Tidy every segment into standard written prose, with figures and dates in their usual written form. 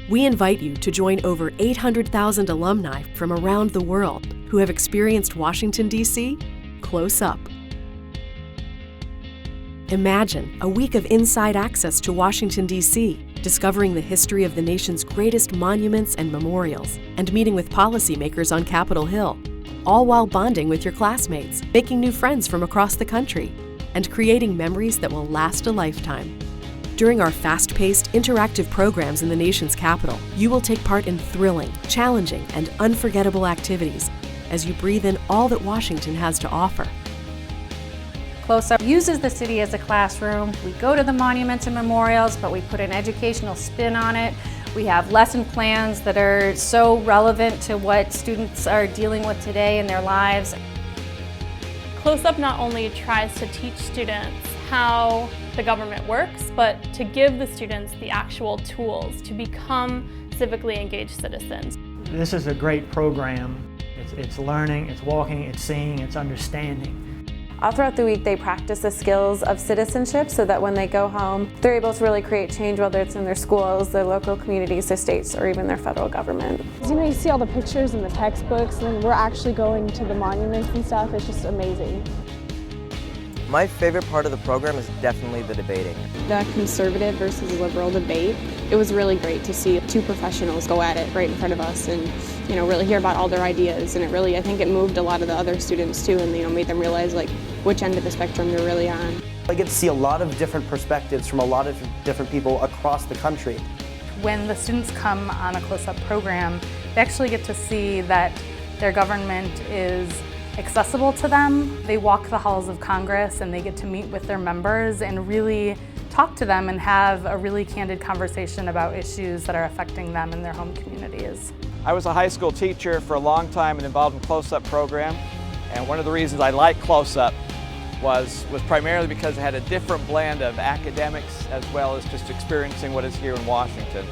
We invite you to join over 800,000 alumni from around the world who have experienced Washington, D.C. close up. Imagine a week of inside access to Washington, D.C., discovering the history of the nation's greatest monuments and memorials, and meeting with policymakers on Capitol Hill, all while bonding with your classmates, making new friends from across the country, and creating memories that will last a lifetime. During our fast-paced, interactive programs in the nation's capital, you will take part in thrilling, challenging, and unforgettable activities as you breathe in all that Washington has to offer. Close Up uses the city as a classroom. We go to the monuments and memorials, but we put an educational spin on it. We have lesson plans that are so relevant to what students are dealing with today in their lives. Close Up not only tries to teach students how the government works, but to give the students the actual tools to become civically engaged citizens. This is a great program. It's learning, it's walking, it's seeing, it's understanding. All throughout the week they practice the skills of citizenship so that when they go home, they're able to really create change, whether it's in their schools, their local communities, their states, or even their federal government. You see all the pictures in the textbooks, and we're actually going to the monuments and stuff. It's just amazing. My favorite part of the program is definitely the debating. The conservative versus liberal debate. It was really great to see two professionals go at it right in front of us and really hear about all their ideas, and I think it moved a lot of the other students too, and made them realize which end of the spectrum they're really on. I get to see a lot of different perspectives from a lot of different people across the country. When the students come on a Close Up program, they actually get to see that their government is accessible to them. They walk the halls of Congress and they get to meet with their members and really talk to them and have a really candid conversation about issues that are affecting them in their home communities. I was a high school teacher for a long time and involved in Close Up program, and one of the reasons I liked Close Up was primarily because it had a different blend of academics as well as just experiencing what is here in Washington.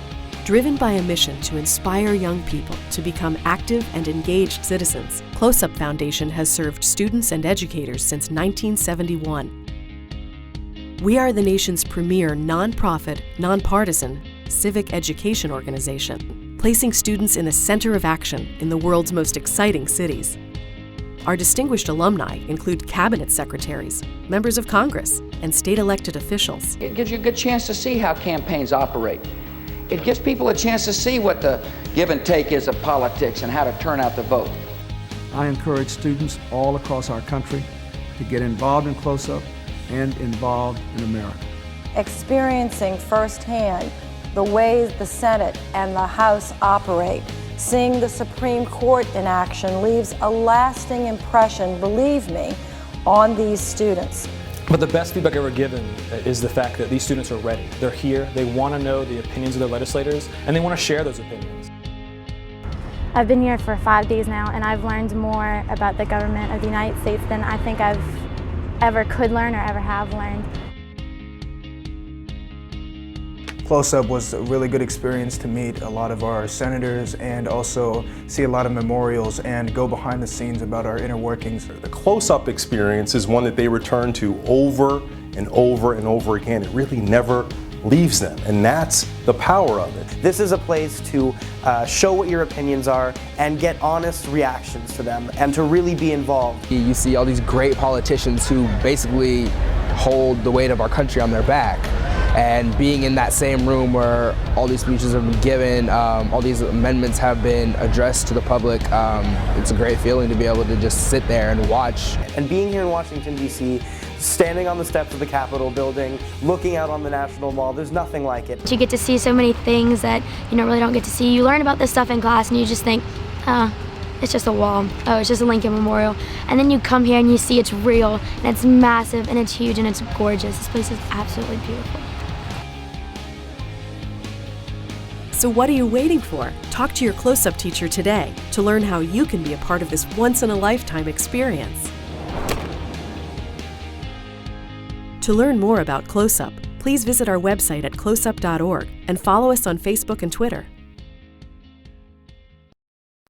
Driven by a mission to inspire young people to become active and engaged citizens, Close Up Foundation has served students and educators since 1971. We are the nation's premier nonprofit, nonpartisan civic education organization, placing students in the center of action in the world's most exciting cities. Our distinguished alumni include cabinet secretaries, members of Congress, and state elected officials. It gives you a good chance to see how campaigns operate. It gives people a chance to see what the give and take is of politics and how to turn out the vote. I encourage students all across our country to get involved in Close Up and involved in America. Experiencing firsthand the ways the Senate and the House operate, seeing the Supreme Court in action leaves a lasting impression, believe me, on these students. But the best feedback ever given is the fact that these students are ready. They're here, they want to know the opinions of their legislators, and they want to share those opinions. I've been here for 5 days now, and I've learned more about the government of the United States than I think I've ever could learn or ever have learned. Close Up was a really good experience to meet a lot of our senators and also see a lot of memorials and go behind the scenes about our inner workings. The Close Up experience is one that they return to over and over and over again. It really never leaves them, and that's the power of it. This is a place to show what your opinions are and get honest reactions to them and to really be involved. You see all these great politicians who basically hold the weight of our country on their back. And being in that same room where all these speeches have been given, all these amendments have been addressed to the public, it's a great feeling to be able to just sit there and watch. And being here in Washington, D.C., standing on the steps of the Capitol building, looking out on the National Mall, there's nothing like it. You get to see so many things that you really don't get to see. You learn about this stuff in class and you just think, it's just a wall. Oh, it's just a Lincoln Memorial. And then you come here and you see it's real, and it's massive, and it's huge, and it's gorgeous. This place is absolutely beautiful. So what are you waiting for? Talk to your Close Up teacher today to learn how you can be a part of this once-in-a-lifetime experience. To learn more about Close Up, please visit our website at closeup.org and follow us on Facebook and Twitter.